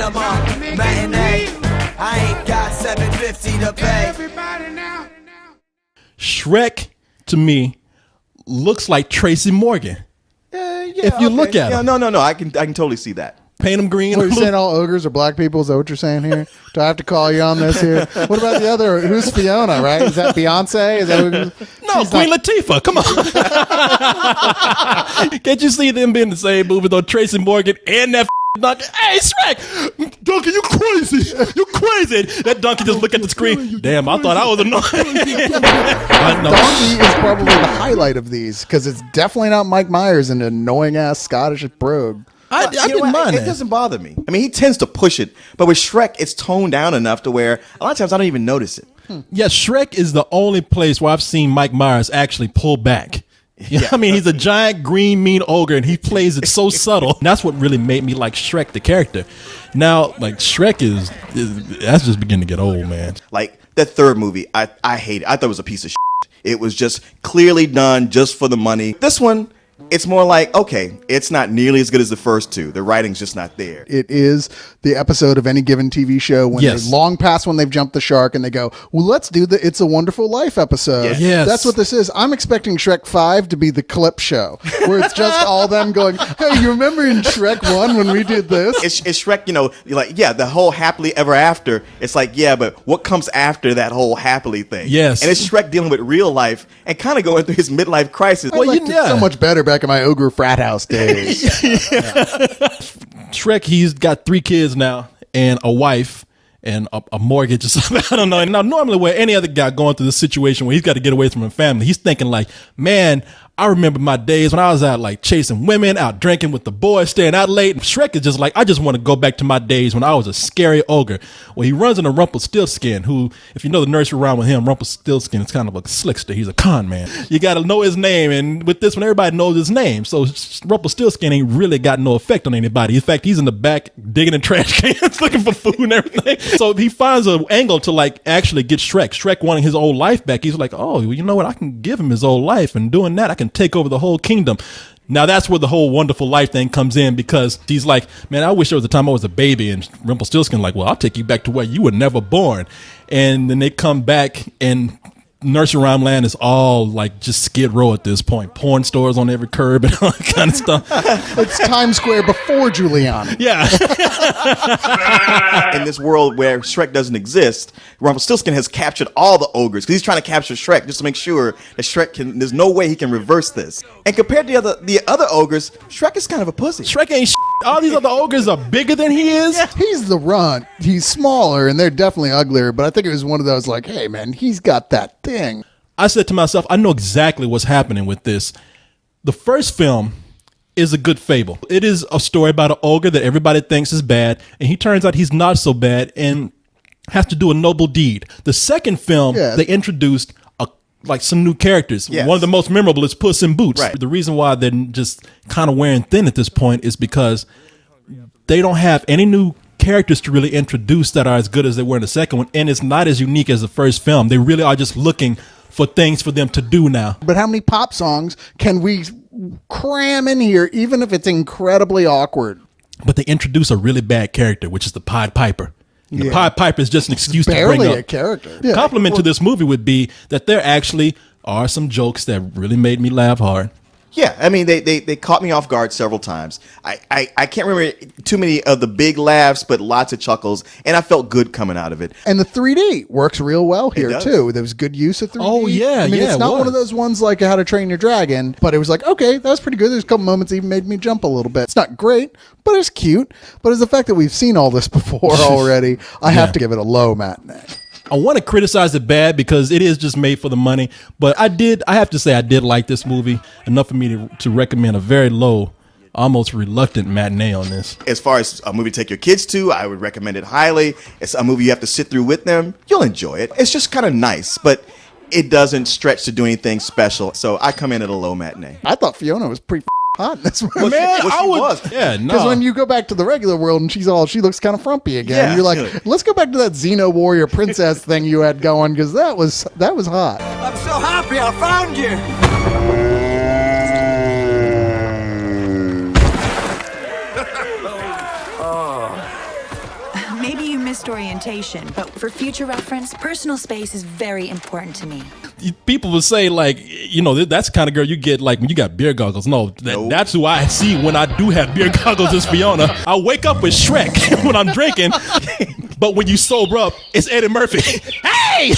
cinema matinee. I ain't got $7.50 to pay. Everybody now. Shrek, to me, looks like Tracy Morgan. If you look at him. No. I can totally see that. Paint him green. What, you're saying all ogres are black people? Is that what you're saying here? Do I have to call you on this here? What about the other? Who's Fiona, right? Is that Beyonce? Is that no, Queen Latifah. Come on. Can't you see them being the same movie though? Tracy Morgan and that donkey. Hey, Shrek! Donkey, you crazy. You crazy. That donkey just look at the screen. Damn, I thought I was annoying. Donkey is probably the highlight of these because it's definitely not Mike Myers, an annoying-ass Scottish brogue. I didn't mind it. It doesn't bother me. I mean, he tends to push it, but with Shrek, it's toned down enough to where a lot of times I don't even notice it. Yeah, Shrek is the only place where I've seen Mike Myers actually pull back. You know what I mean? He's a giant, green, mean ogre, and he plays it so subtle. And that's what really made me like Shrek, the character. Now, like, Shrek is that's just beginning to get old, man. Like, that third movie, I hate it. I thought it was a piece of shit. It was just clearly done just for the money. This one, it's more like, okay, it's not nearly as good as the first two. The writing's just not there. It is the episode of any given TV show when they're long past when they've jumped the shark and they go, well, let's do the It's a Wonderful Life episode. Yes. That's what this is. I'm expecting Shrek 5 to be the clip show where it's just all them going, hey, you remember in Shrek 1 when we did this? It's Shrek, you know, you're like, yeah, the whole happily ever after. It's like, yeah, but what comes after that whole happily thing? Yes. And it's Shrek dealing with real life and kind of going through his midlife crisis. I liked it so much better back in my ogre frat house days. Shrek, he's got 3 kids now and a wife and a mortgage or something. I don't know. And now normally where any other guy going through this situation where he's got to get away from his family, he's thinking like, man, I remember my days when I was out like chasing women, out drinking with the boys, staying out late. And Shrek is just like, I just want to go back to my days when I was a scary ogre. Well, he runs into Rumpelstiltskin, who, if you know the nursery rhyme with him, Rumpelstiltskin is kind of a slickster. He's a con man. You got to know his name. And with this one, everybody knows his name. So Rumpelstiltskin ain't really got no effect on anybody. In fact, he's in the back digging in trash cans looking for food and everything. So he finds an angle to like actually get Shrek. Shrek wanting his old life back. He's like, oh, you know what? I can give him his old life. And doing that, I can take over the whole kingdom. Now that's where the whole wonderful life thing comes in, because he's like, man, I wish there was a time I was a baby. And Rumpelstiltskin like, well, I'll take you back to where you were never born. And then they come back and nursery rhyme land is all like just Skid Row at this point. Porn stores on every curb and all that kind of stuff. It's Times Square before Giuliani. Yeah. In this world where Shrek doesn't exist, Rumpelstiltskin has captured all the ogres because he's trying to capture Shrek just to make sure that Shrek can. There's no way he can reverse this. And compared to the other ogres, Shrek is kind of a pussy. Shrek ain't shit. All these other ogres are bigger than he is. Yeah. He's the runt. He's smaller, and they're definitely uglier. But I think it was one of those like, hey man, he's got that thing. I said to myself, I know exactly what's happening with this. The first film is a good fable. It is a story about an ogre that everybody thinks is bad, and he turns out he's not so bad and has to do a noble deed. The second film, they introduced like some new characters. Yes. One of the most memorable is Puss in Boots. Right. The reason why they're just kind of wearing thin at this point is because they don't have any new characters to really introduce that are as good as they were in the second one, and it's not as unique as the first film. They really are just looking for things for them to do now. But how many pop songs can we cram in here, even if it's incredibly awkward? But they introduce a really bad character, which is the Pied Piper. The Pied Piper is just an excuse to bring up. Barely a character. Yeah. Compliment to this movie would be that there actually are some jokes that really made me laugh hard. Yeah, I mean, they caught me off guard several times. I can't remember too many of the big laughs, but lots of chuckles, and I felt good coming out of it. And the 3D works real well here, too. There was good use of 3D. Oh, yeah, I mean, it's not one of those ones like How to Train Your Dragon, but it was like, okay, that was pretty good. There's a couple moments that even made me jump a little bit. It's not great, but it's cute. But it's the fact that we've seen all this before already, I have to give it a low matinee. I want to criticize it bad because it is just made for the money, but I have to say I did like this movie enough for me to recommend a very low, almost reluctant matinee on this. As far as a movie to take your kids to, I would recommend it highly. It's a movie you have to sit through with them. You'll enjoy it. It's just kind of nice, but it doesn't stretch to do anything special, so I come in at a low matinee. I thought Fiona was pretty hot in this movie. Man, I was. Yeah, no. Because when you go back to the regular world and she looks kind of frumpy again. You're like, let's go back to that Xeno warrior princess thing you had going, because that was hot. I'm so happy I found you. Maybe you missed orientation, but for future reference, personal space is very important to me. People would say, like, you know, that's the kind of girl you get like when you got beer goggles. No, that's who I see when I do have beer goggles is Fiona. I wake up with Shrek when I'm drinking, but when you sober up, it's Eddie Murphy. Hey!